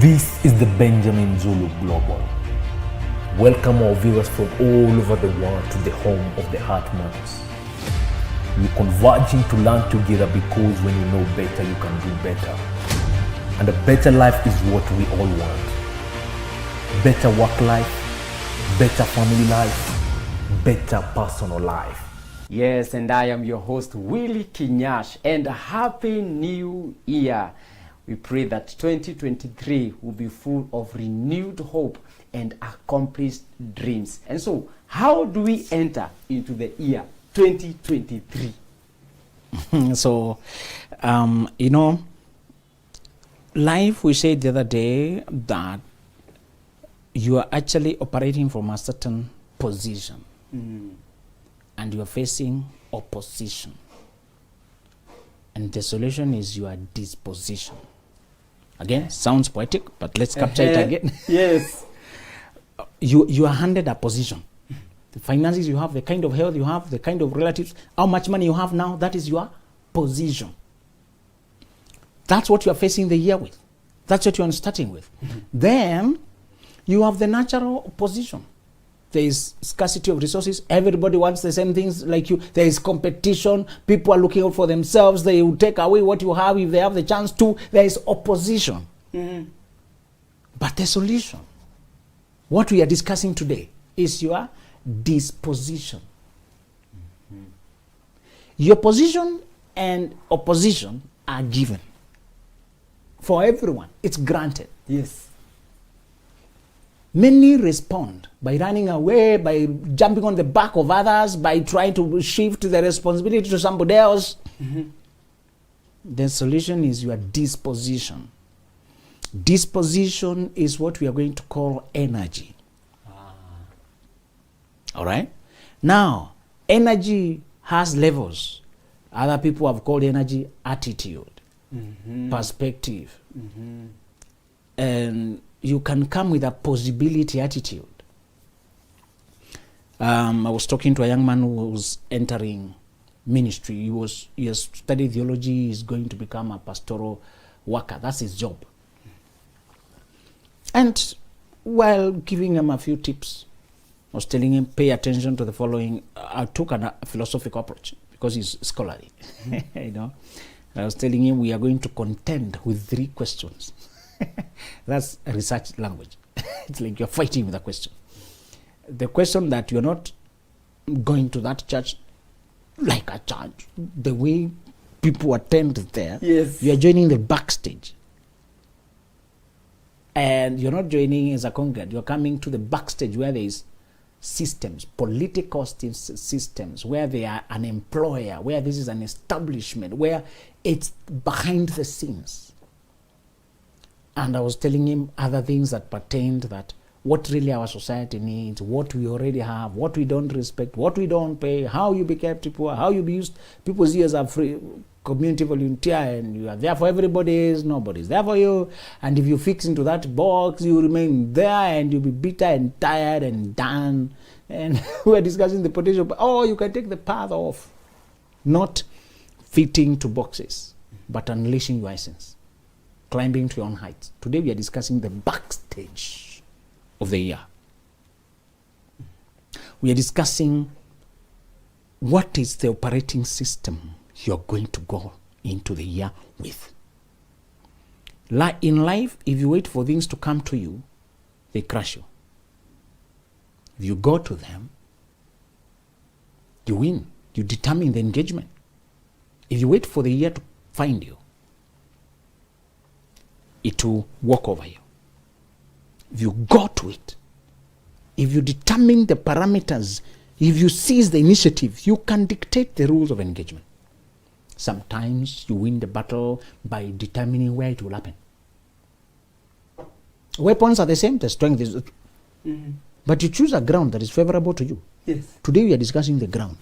This is the Benjamin Zulu Global. Welcome our viewers from all over the world to the home of the Heart Matters. We're converging to learn together because when you know better, you can do better. And a better life is what we all want. Better work life, better family life, better personal life. Yes, and I am your host, Willie Kinyash, and Happy New Year. We pray that 2023 will be full of renewed hope and accomplished dreams. And so, how do we enter into the year 2023? So, life, we said the other day that you are actually operating from a certain position and you are facing opposition. And the solution is your disposition. Again, sounds poetic, but let's capture it again. Yes. You are handed a position. The finances you have, the kind of health you have, the kind of relatives, how much money you have now, that is your position. That's what you are facing the year with. That's what you are starting with. Then you have the natural opposition. There is scarcity of resources. Everybody wants the same things like you. There is competition. People are looking out for themselves. They will take away what you have if they have the chance to. There is opposition. But the solution, what we are discussing today, is your disposition. Your position and opposition are given for everyone. It's granted. Yes. Many respond by running away, by jumping on the back of others, by trying to shift the responsibility to somebody else. The solution is your disposition. Disposition is what we are going to call energy. All right? Now, energy has levels. Other people have called energy attitude, perspective. And you can come with a possibility attitude. I was talking to a young man who was entering ministry. He has studied theology. He's going to become a pastoral worker. That's his job. And while giving him a few tips, I was telling him, pay attention to the following. I took a philosophical approach because he's scholarly. I was telling him we are going to contend with 3 questions. That's a research language. It's like you're fighting with a question. The question that you're not going to that church like a church, the way people attend there. Yes. You are joining the backstage. And you're not joining as a congregant. You're coming to the backstage where there is systems, political systems, where they are an employer, where this is an establishment, where it's behind the scenes. And I was telling him other things that pertained that what really our society needs, what we already have, what we don't respect, what we don't pay, how you be kept poor, how you be used. People's ears are free, community volunteer, and you are there for everybody, nobody's there for you. And if you fix into that box, you remain there and you'll be bitter and tired and done. And we're discussing the potential, you can take the path off. Not fitting to boxes, but unleashing your essence. Climbing to your own heights. Today we are discussing the backstage of the year. We are discussing what is the operating system you're going to go into the year with. In life, if you wait for things to come to you, they crush you. If you go to them, you win. You determine the engagement. If you wait for the year to find you, it will walk over you. If you go to it, if you determine the parameters, if you seize the initiative, you can dictate the rules of engagement. Sometimes you win the battle by determining where it will happen. Weapons are the same, the strength is... But you choose a ground that is favorable to you. Yes. Today we are discussing the ground.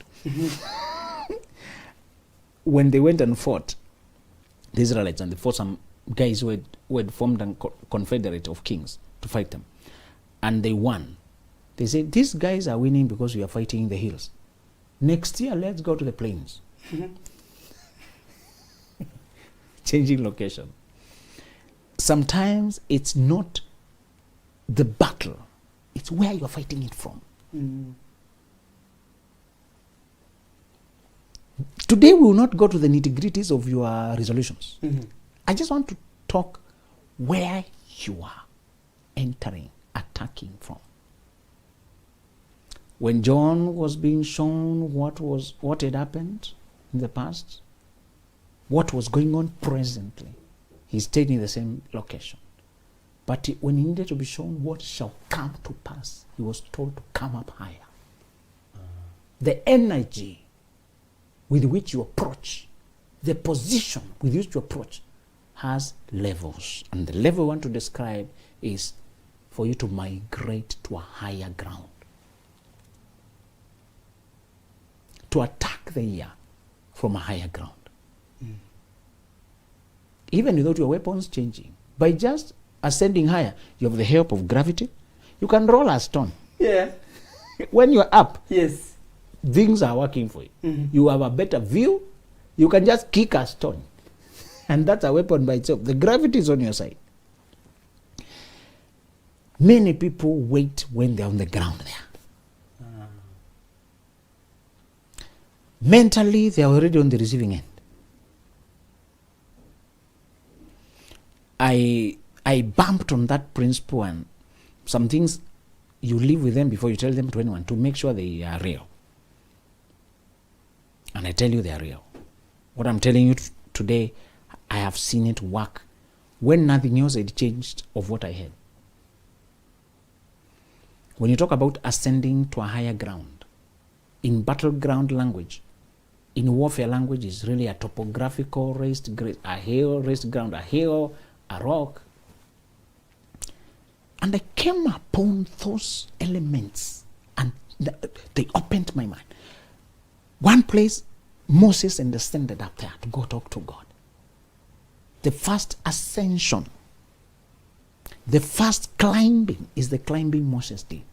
When they went and fought the Israelites, and they fought some guys who had formed a confederate of kings to fight them, and they won. They said, these guys are winning because we are fighting in the hills. Next year, let's go to the plains. Changing location. sometimes it's not the battle, it's where you're fighting it from. Today we will not go to the nitty-gritties of your resolutions. I just want to talk where you are entering, attacking from. When John was being shown what had happened in the past, what was going on presently, he stayed in the same location. But when he needed to be shown what shall come to pass, he was told to come up higher. The energy with which you approach, the position with which you approach, has levels. And the level I want to describe is for you to migrate to a higher ground. To attack the year from a higher ground. Even without your weapons changing. By just ascending higher, you have the help of gravity. You can roll a stone. Yeah. When you're up, Yes. things are working for you. You have a better view. You can just kick a stone. And that's a weapon by itself. The gravity is on your side. Many people wait when they're on the ground there. Mentally, they are already on the receiving end. I bumped on that principle, and some things you live with them before you tell them to anyone to make sure they are real. And I tell you they are real. What I'm telling you today, I have seen it work when nothing else had changed of what I had. When you talk about ascending to a higher ground, in battleground language, in warfare language, is really a topographical raised ground, a hill, raised ground, a hill, a rock. And I came upon those elements, and they opened my mind. One place, Moses ascended up there to go talk to God. The first ascension, the first climbing is the climbing Moses did.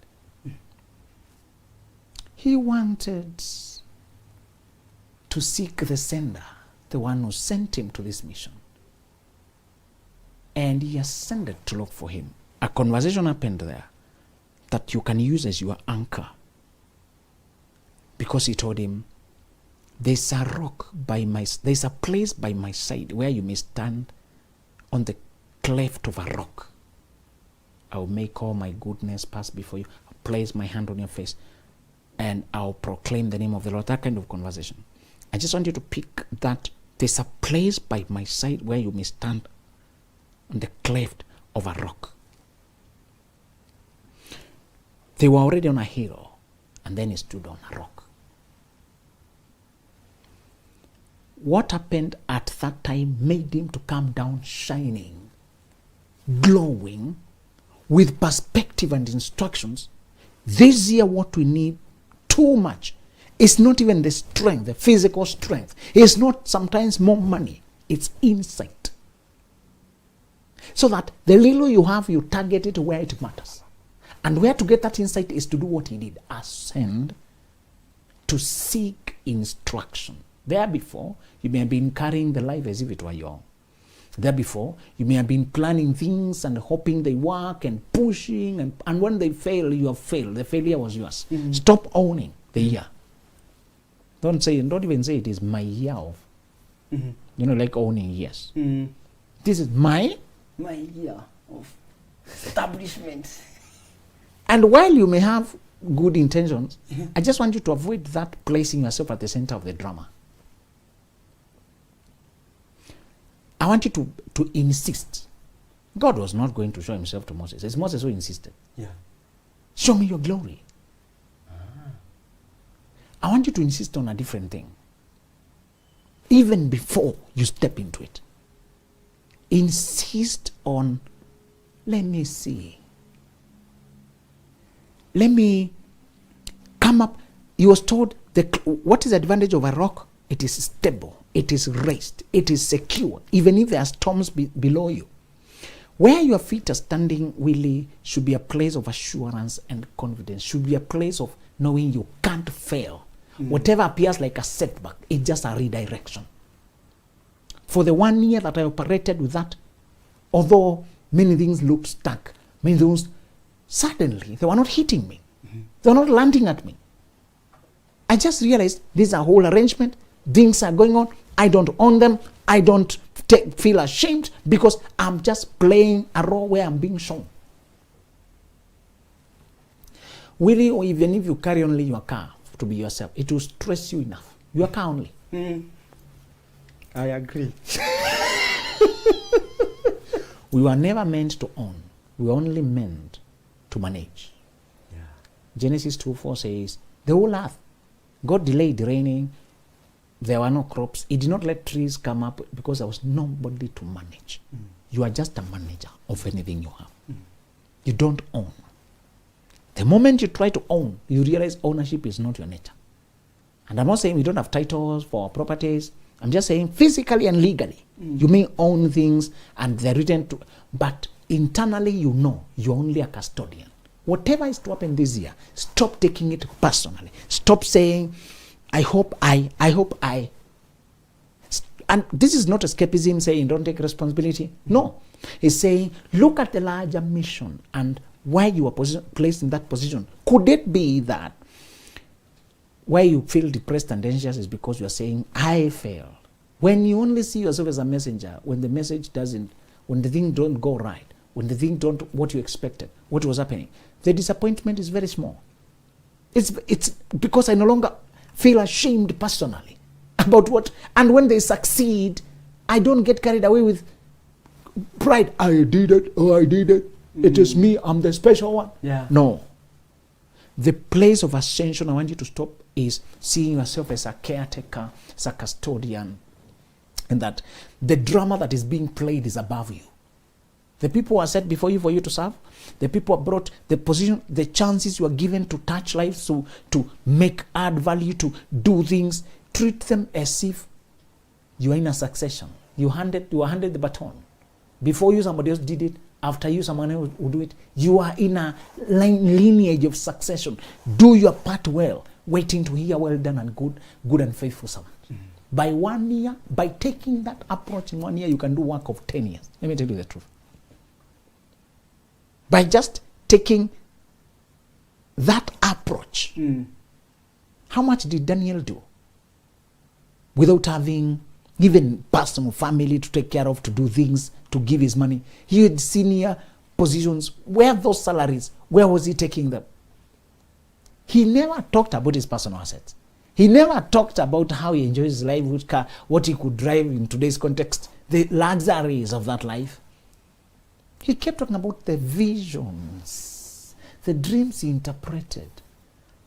He wanted to seek the sender, the one who sent him to this mission. And he ascended to look for him. A conversation happened there that you can use as your anchor. Because he told him, there's a rock there's a place by my side where you may stand on the cleft of a rock. I'll make all my goodness pass before you. I'll place my hand on your face and I'll proclaim the name of the Lord. That kind of conversation. I just want you to pick that. There's a place by my side where you may stand on the cleft of a rock. They were already on a hill, and then he stood on a rock. What happened at that time made him to come down shining, glowing, with perspective and instructions. This year what we need too much is not even the strength, the physical strength. It's not sometimes more money. It's insight. So that the little you have, you target it where it matters. And where to get that insight is to do what he did. Ascend to seek instruction. There before, you may have been carrying the life as if it were your own. There before, you may have been planning things and hoping they work and pushing. And when they fail, you have failed. The failure was yours. Stop owning the year. Don't even say it is my year of. Like owning years. This is my year of establishment. And while you may have good intentions, I just want you to avoid that placing yourself at the center of the drama. I want you to insist. God was not going to show himself to Moses. It's Moses who insisted. Yeah. Show me your glory. I want you to insist on a different thing. Even before you step into it. Insist on, let me see. Let me come up. He was told, what is the advantage of a rock? It is stable. It is raised. It is secure. Even if there are storms below you. Where your feet are standing, Willie, should be a place of assurance and confidence. Should be a place of knowing you can't fail. Whatever appears like a setback, it's just a redirection. For the 1 year that I operated with that, Although many things looked stuck, many things, suddenly they were not hitting me. They were not landing at me. I just realized this is a whole arrangement. Things are going on. I don't own them. I don't feel ashamed because I'm just playing a role where I'm being shown. Really, or even if you carry only your car to be yourself, it will stress you enough. Your car only. I agree. We were never meant to own. We were only meant to manage. Yeah. Genesis 2:4 says, the whole earth, God delayed raining. There were no crops. He did not let trees come up because there was nobody to manage. You are just a manager of anything you have. You don't own. The moment you try to own, you realize ownership is not your nature. And I'm not saying we don't have titles for our properties. I'm just saying physically and legally, you may own things and they're written to, but internally you know you're only a custodian. Whatever is to happen this year, stop taking it personally. Stop saying, I hope I. And this is not escapism saying don't take responsibility. No. It's saying look at the larger mission and why you are placed in that position. Could it be that why you feel depressed and anxious is because you are saying, I failed. When you only see yourself as a messenger, when the message doesn't, when the thing don't go right, when the thing don't what you expected, what was happening, the disappointment is very small. It's because I no longer feel ashamed personally about what, and when they succeed, I don't get carried away with pride. I did it, I did it. It is me, I'm the special one. Yeah. No. The place of ascension, I want you to stop, is seeing yourself as a caretaker, as a custodian, and that the drama that is being played is above you. The people are set before you for you to serve. The people are brought, the position, the chances you are given to touch lives, to make, add value, to do things. Treat them as if you are in a succession. You are handed the baton. Before you, somebody else did it. After you, someone else will do it. You are in a lineage of succession. Do your part well, waiting to hear well done and good and faithful servant. By 1 year, by taking that approach in 1 year, you can do work of 10 years. Let me tell you the truth. By just taking that approach, how much did Daniel do? Without having even personal family to take care of, to do things, to give his money. He had senior positions. Where those salaries? Where was he taking them? He never talked about his personal assets. He never talked about how he enjoys his life, which car, what he could drive in today's context, the luxuries of that life. He kept talking about the visions, the dreams he interpreted,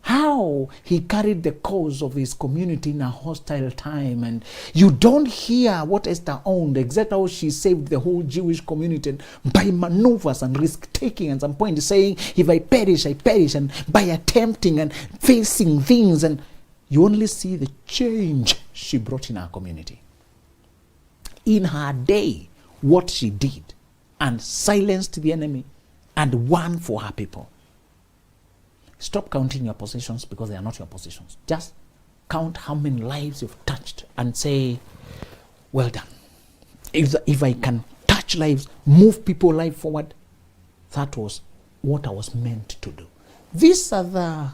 how he carried the cause of his community in a hostile time. And you don't hear what Esther owned, exactly how she saved the whole Jewish community by maneuvers and risk-taking. At some point saying, if I perish, I perish, and by attempting and facing things. And you only see the change she brought in our community. In her day, what she did, and silenced the enemy, and won for her people. Stop counting your possessions because they are not your possessions. Just count how many lives you've touched and say, well done. If I can touch lives, move people's life forward, that was what I was meant to do. These are the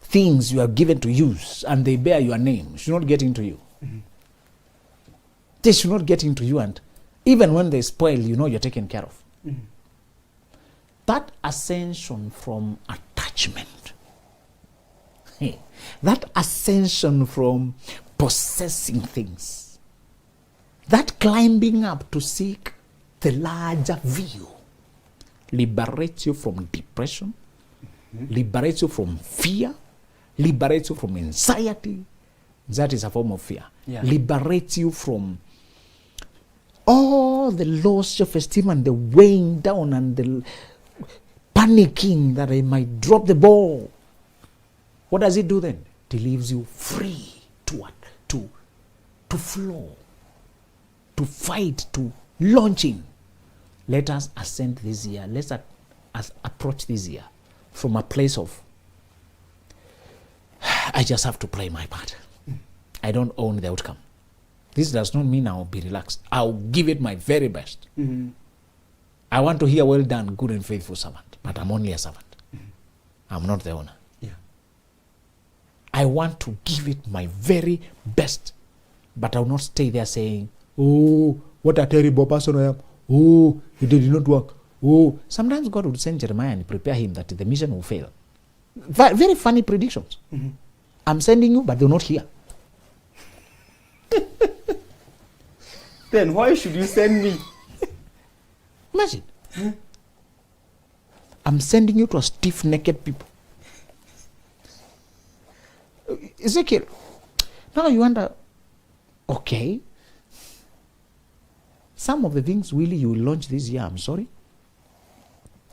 things you are given to use and they bear your name. Should not get into you. They should not get into you, and even when they spoil, you know you're taken care of. That ascension from attachment, that ascension from possessing things, that climbing up to seek the larger view, liberates you from depression, liberates you from fear, liberates you from anxiety. That is a form of fear. Yeah. Liberates you from all the low self-esteem and the weighing down and the panicking that I might drop the ball. What does it do then? It leaves you free to what? To flow, to fight, to launch in. Let us ascend this year. Let's approach this year from a place of, I just have to play my part. I don't own the outcome. This does not mean I'll be relaxed. I'll give it my very best. Mm-hmm. I want to hear, well done, good and faithful servant. But I'm only a servant. I'm not the owner. Yeah. I want to give it my very best. But I will not stay there saying, oh, what a terrible person I am. Oh, it did not work. Oh, sometimes God would send Jeremiah and prepare him that the mission will fail. Very funny predictions. Mm-hmm. I'm sending you, but they'll not hear. Then why should you send me? Imagine. I'm sending you to a stiff-necked people. Ezekiel, now you wonder, okay, some of the things really you will launch this year, I'm sorry,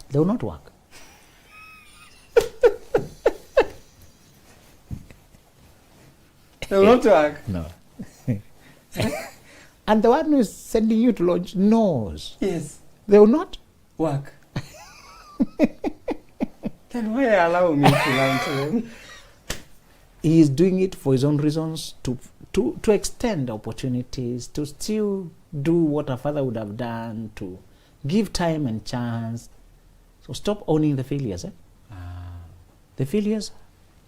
they will not work. They will not work. No. And the one who is sending you to launch knows Yes. they will not Work. Then why allow me to launch them? He is doing it for his own reasons, to extend opportunities, to still do what a father would have done, to give time and chance. So stop owning the failures. The failures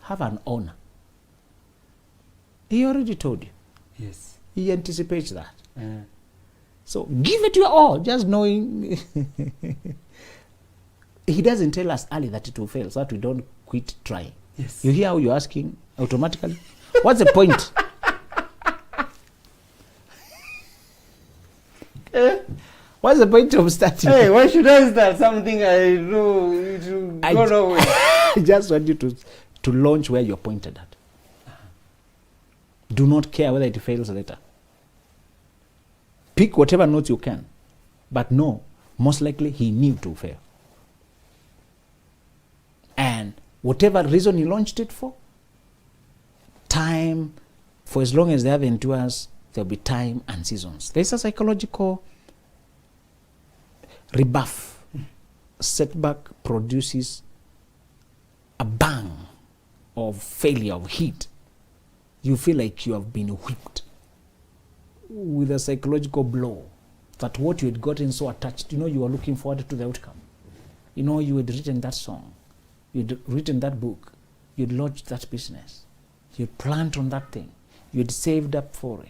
have an owner. He already told you. Yes. He anticipates that. So give it your all, just knowing he doesn't tell us early that it will fail, so that we don't quit trying. Yes. You hear how you're asking automatically? What's the point? What's the point of starting? Hey, why should I start something I know it will go nowhere? I just want you to launch where you're pointed at. Do not care whether it fails later. Pick whatever notes you can, but no, most likely he knew to fail. And whatever reason he launched it for, time, for as long as they have endurance, there'll be time and seasons. There's a psychological rebuff. Setback produces a bang of failure, of heat. You feel like you have been whipped with a psychological blow, that what you had gotten so attached, you were looking forward to the outcome. You had written that song, you'd written that book, you'd launched that business, you'd planned on that thing, you'd saved up for it,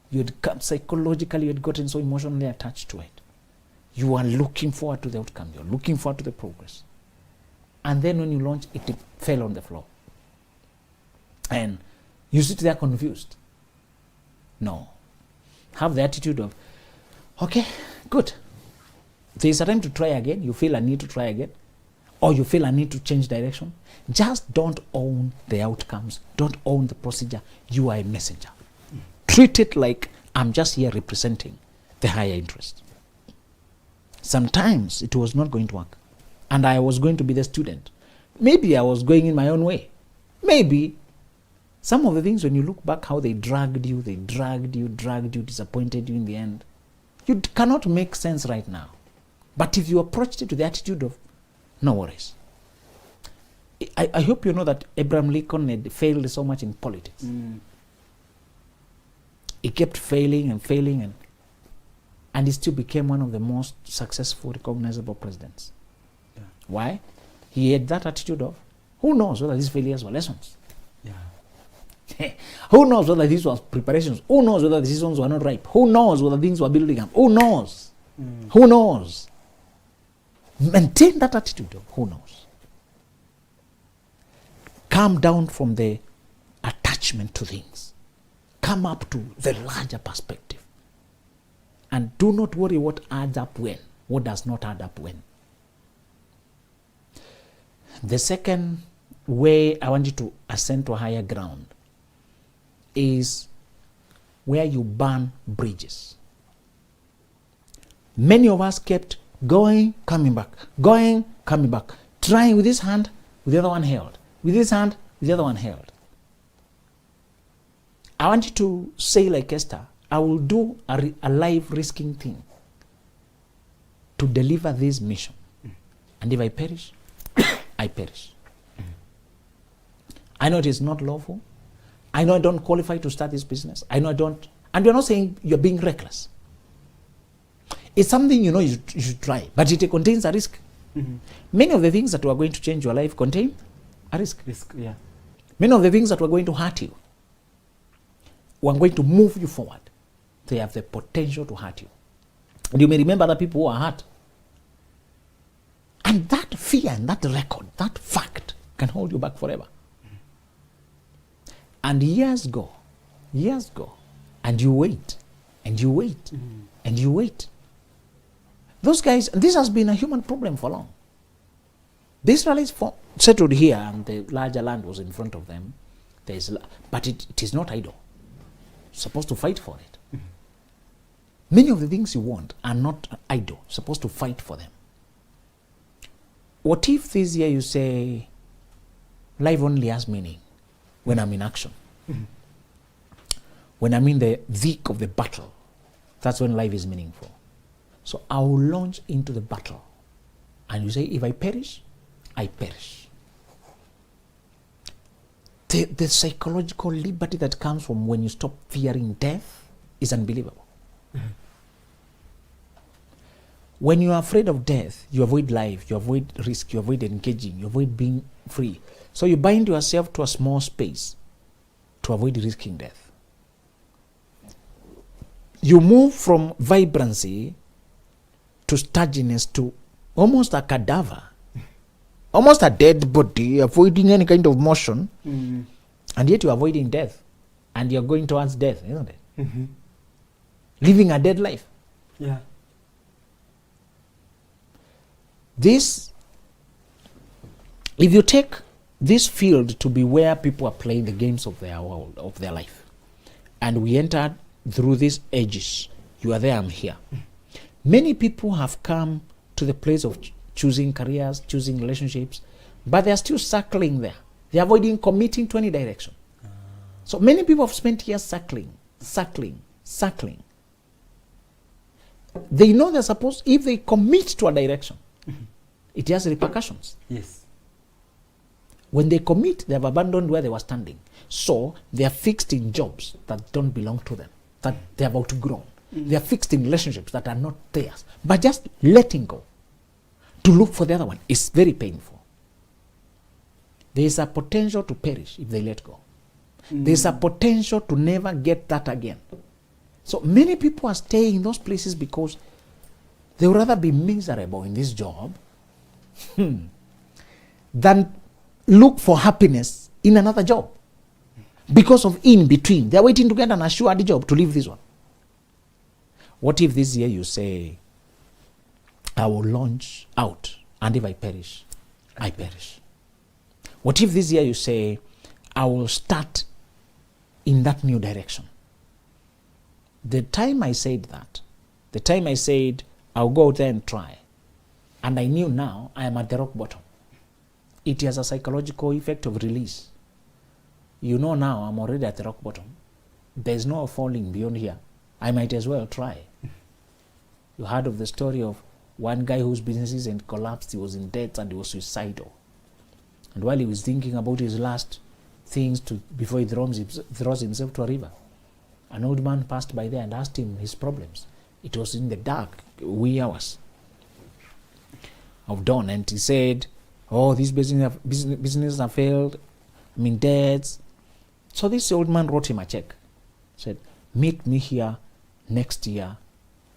you'd come psychologically, you'd gotten so emotionally attached to it. You are looking forward to the outcome, you're looking forward to the progress. And then when you launch, it fell on the floor. And you sit there confused. No. Have the attitude of, okay, good. There's a time to try again. You feel a need to try again. Or you feel a need to change direction. Just don't own the outcomes. Don't own the procedure. You are a messenger. Treat it like I'm just here representing the higher interest. Sometimes it was not going to work. And I was going to be the student. Maybe I was going in my own way. Maybe some of the things, when you look back, how they dragged you, disappointed you in the end, you cannot make sense right now. But if you approached it with the attitude of, no worries. I hope you know that Abraham Lincoln had failed so much in politics. He kept failing, and he still became one of the most successful, recognizable presidents. Yeah. Why? He had that attitude of, who knows whether these failures were lessons? Yeah. Who knows whether these were preparations? Who knows whether the seasons were not ripe? Who knows whether things were building up? Who knows? Who knows? Maintain that attitude of who knows. Come down from the attachment to things. Come up to the larger perspective. And do not worry what adds up when, what does not add up when. The second way I want you to ascend to a higher ground is where you burn bridges. Many of us kept going, coming back, trying with this hand, with the other one held, with this hand, with the other one held. I want you to say like Esther, I will do a life risking thing to deliver this mission. And if I perish, I perish. I know it is not lawful. I know I don't qualify to start this business. I know And you're not saying you're being reckless. It's something you know you should try, but it contains a risk. Many of the things that are going to change your life contain a risk. Yeah. Many of the things that were going to hurt you, were going to move you forward, they have the potential to hurt you. And you may remember other people who are hurt. And that fear and that record, that fact, can hold you back forever. And years go, and you wait, and you wait, and you wait. Those guys, this has been a human problem for long. The Israelites settled here, and the larger land was in front of them. But it is not idle. You're supposed to fight for it. Many of the things you want are not idle. You're supposed to fight for them. What if this year you say, life only has meaning when I'm in action? When I'm in the thick of the battle, that's when life is meaningful. So I will launch into the battle. And you say, if I perish, I perish. The psychological liberty that comes from when you stop fearing death is unbelievable. When you are afraid of death, you avoid life, you avoid risk, you avoid engaging, you avoid being free. So you bind yourself to a small space to avoid risking death. You move from vibrancy to sturdiness to almost a cadaver, almost a dead body, avoiding any kind of motion, and yet you're avoiding death, and you're going towards death, isn't it? Living a dead life. Yeah. This, if you take this field to be where people are playing the games of their world, of their life, and we enter through these edges, you are there, I'm here. Many people have come to the place of choosing careers, choosing relationships, but they are still circling there. They're avoiding committing to any direction. So many people have spent years circling. They know they're supposed, if they commit to a direction, it has repercussions. Yes. When they commit, they have abandoned where they were standing. So they are fixed in jobs that don't belong to them, that they have outgrown. They are fixed in relationships that are not theirs. But just letting go to look for the other one is very painful. There is a potential to perish if they let go. There is a potential to never get that again. So many people are staying in those places because they would rather be miserable in this job than look for happiness in another job. Because of in between. They're waiting to get an assured job to leave this one. What if this year you say, I will launch out, and if I perish, I perish? What if this year you say, I will start in that new direction? The time I said that, the time I said, I'll go out there and try, and I knew now I am at the rock bottom, it has a psychological effect of release. You know now I'm already at the rock bottom. There's no falling beyond here. I might as well try. You heard of the story of one guy whose businesses had collapsed. He was in debt and he was suicidal. And while he was thinking about his last things before he throws himself to a river, an old man passed by there and asked him his problems. It was in the dark, wee hours of dawn, and he said, oh, these businesses have failed. I'm in debt. So this old man wrote him a check. Said, meet me here next year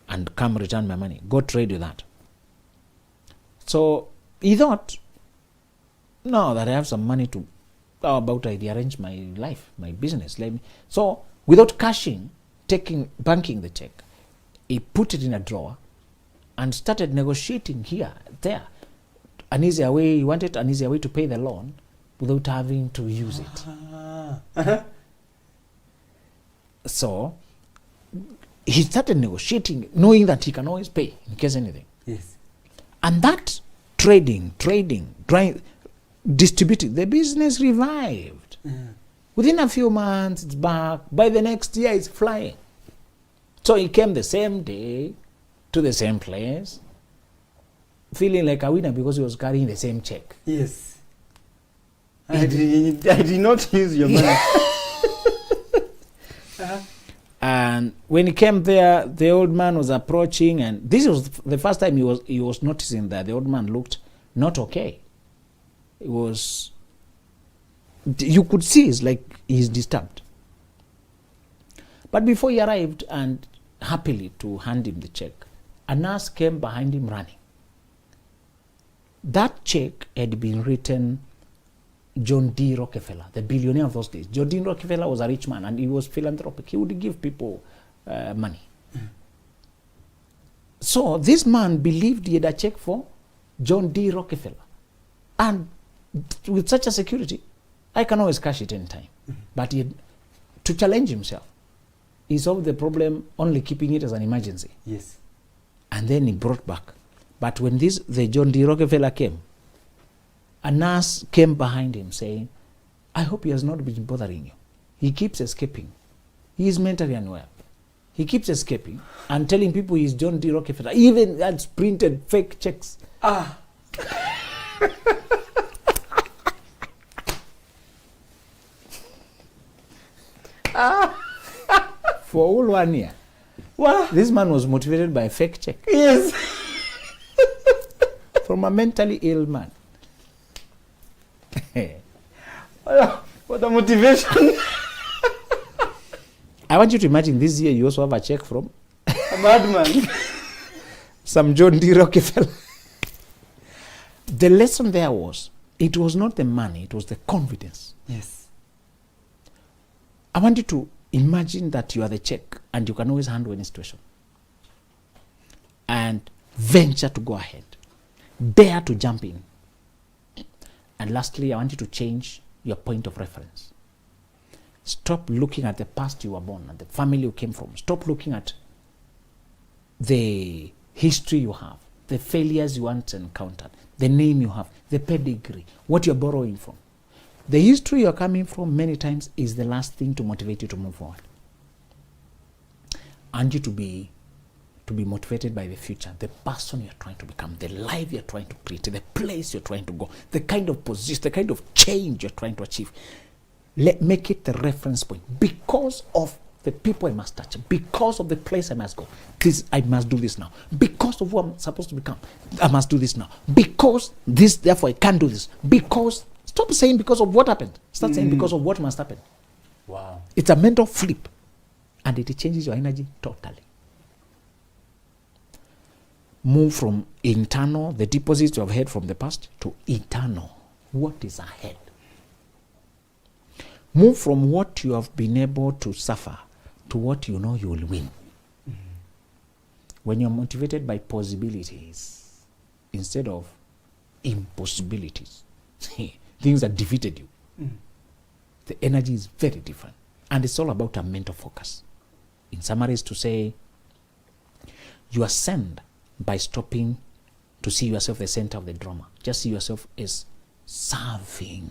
and come return my money. Go trade with that. So he thought, now that I have some money to, how about I rearrange my life, my business. So without cashing, banking the check, he put it in a drawer and started negotiating here, there. An easier way, he wanted an easier way to pay the loan without having to use it. So he started negotiating, knowing that he can always pay in case anything. Yes. And that trading, distributing, the business revived. Within a few months, it's back. By the next year, it's flying. So he came the same day to the same place, feeling like a winner because he was carrying the same check. Yes. I did not use your money. And when he came there, the old man was approaching, and this was the first time he was noticing that the old man looked not okay. It was, you could see it's like he's disturbed. But before he arrived and happily to hand him the check, a nurse came behind him running. That check had been written John D. Rockefeller, the billionaire of those days. John D. Rockefeller was a rich man and he was philanthropic. He would give people money. So this man believed he had a check for John D. Rockefeller. And with such a security, I can always cash it anytime. But he had, to challenge himself, he solved the problem only keeping it as an emergency. Yes. And then he brought back. But when the John D. Rockefeller came, a nurse came behind him saying, I hope he has not been bothering you. He keeps escaping. He is mentally unwell. He keeps escaping and telling people he's John D. Rockefeller. He even had printed fake checks. For all 1 year. Wow. This man was motivated by a fake check. Yes. From a mentally ill man. What a motivation. I want you to imagine this year you also have a check from A madman. some John D. Rockefeller. The lesson there was, it was not the money, it was the confidence. Yes. I want you to imagine that you are the check and you can always handle any situation. And venture to go ahead. Dare to jump in. And lastly, I want you to change your point of reference. Stop looking at the past you were born and the family you came from. Stop looking at the history you have, the failures you once encountered, the name you have, the pedigree, what you're borrowing from. The history you're coming from many times is the last thing to motivate you to move forward. And you to be motivated by the future, the person you're trying to become, the life you're trying to create, the place you're trying to go, the kind of position, the kind of change you're trying to achieve. Make it the reference point. Because of the people I must touch, because of the place I must go, I must do this now. Because of who I'm supposed to become, I must do this now. Because this, therefore I can't do this. Because, stop saying because of what happened. Start saying because of what must happen. Wow. It's a mental flip. And it changes your energy totally. Move from internal, the deposits you have had from the past, to eternal. What is ahead? Move from what you have been able to suffer to what you know you will win. When you're motivated by possibilities instead of impossibilities, things that defeated you, the energy is very different. And it's all about a mental focus. In summary, is to say, you ascend by stopping to see yourself the center of the drama. Just see yourself as serving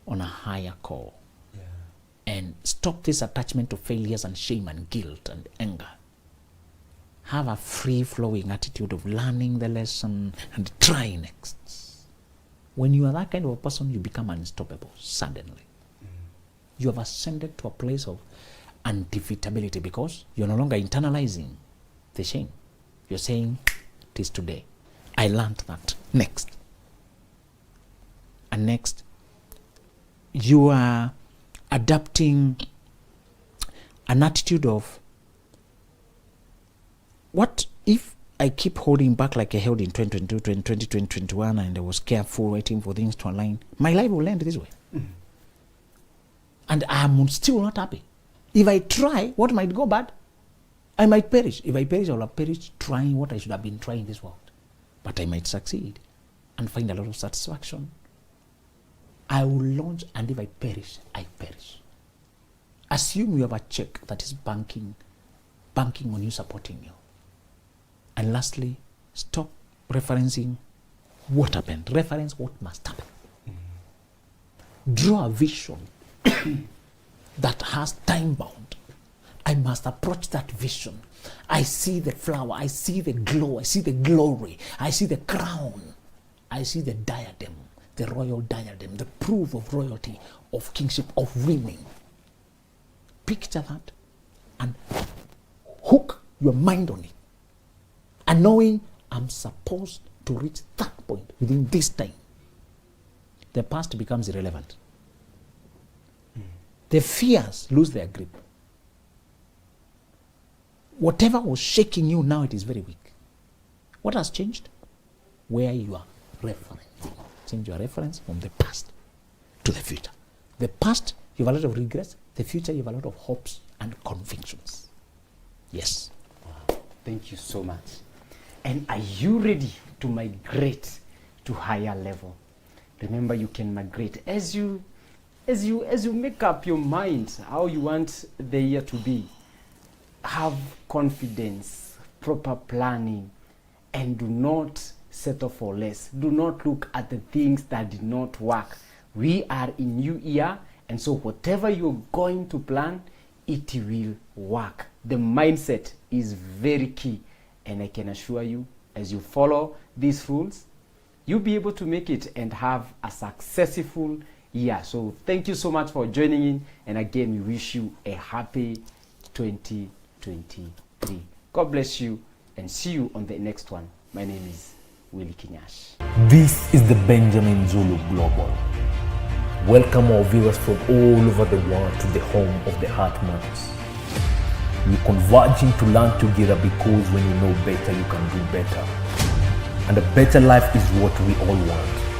on a higher call. And stop this attachment to failures and shame and guilt and anger. Have a free-flowing attitude of learning the lesson and try next. When you are that kind of a person, you become unstoppable suddenly. You have ascended to a place of undefeatability because you're no longer internalizing the shame. You're saying, it is today. I learned that. Next. And next, you are adapting an attitude of, what if I keep holding back like I held in 2022, 2020, 2021, and I was careful waiting for things to align? My life will end this way. And I'm still not happy. If I try, what might go bad? I might perish. If I perish, I will have perished trying what I should have been trying in this world. But I might succeed and find a lot of satisfaction. I will launch, and if I perish, I perish. Assume you have a check that is banking on you, supporting you. And lastly, stop referencing what happened. Reference what must happen. Draw a vision that has time bound. I must approach that vision. I see the flower, I see the glow, I see the glory, I see the crown, I see the diadem, the royal diadem, the proof of royalty, of kingship, of winning. Picture that and hook your mind on it. And knowing I'm supposed to reach that point within this time, the past becomes irrelevant. The fears lose their grip. Whatever was shaking you, now it is very weak. What has changed? Where you are referencing. Change your reference from the past to the future. The past, you have a lot of regrets. The future, you have a lot of hopes and convictions. Yes. Wow. Thank you so much. And are you ready to migrate to higher level? Remember, you can migrate as you make up your mind how you want the year to be. Have confidence, proper planning, and do not settle for less. Do not look at the things that did not work. We are in new year, and so whatever you're going to plan, it will work. The mindset is very key, and I can assure you, as you follow these rules, you'll be able to make it and have a successful year. So thank you so much for joining in, and again, we wish you a happy 2023. God bless you, and see you on the next one. My name is Willie Kinyash. This is the Benjamin Zulu Global. Welcome our viewers from all over the world to the home of the Heart Matters. We're converging to learn together because when you know better, you can do better. And a better life is what we all want.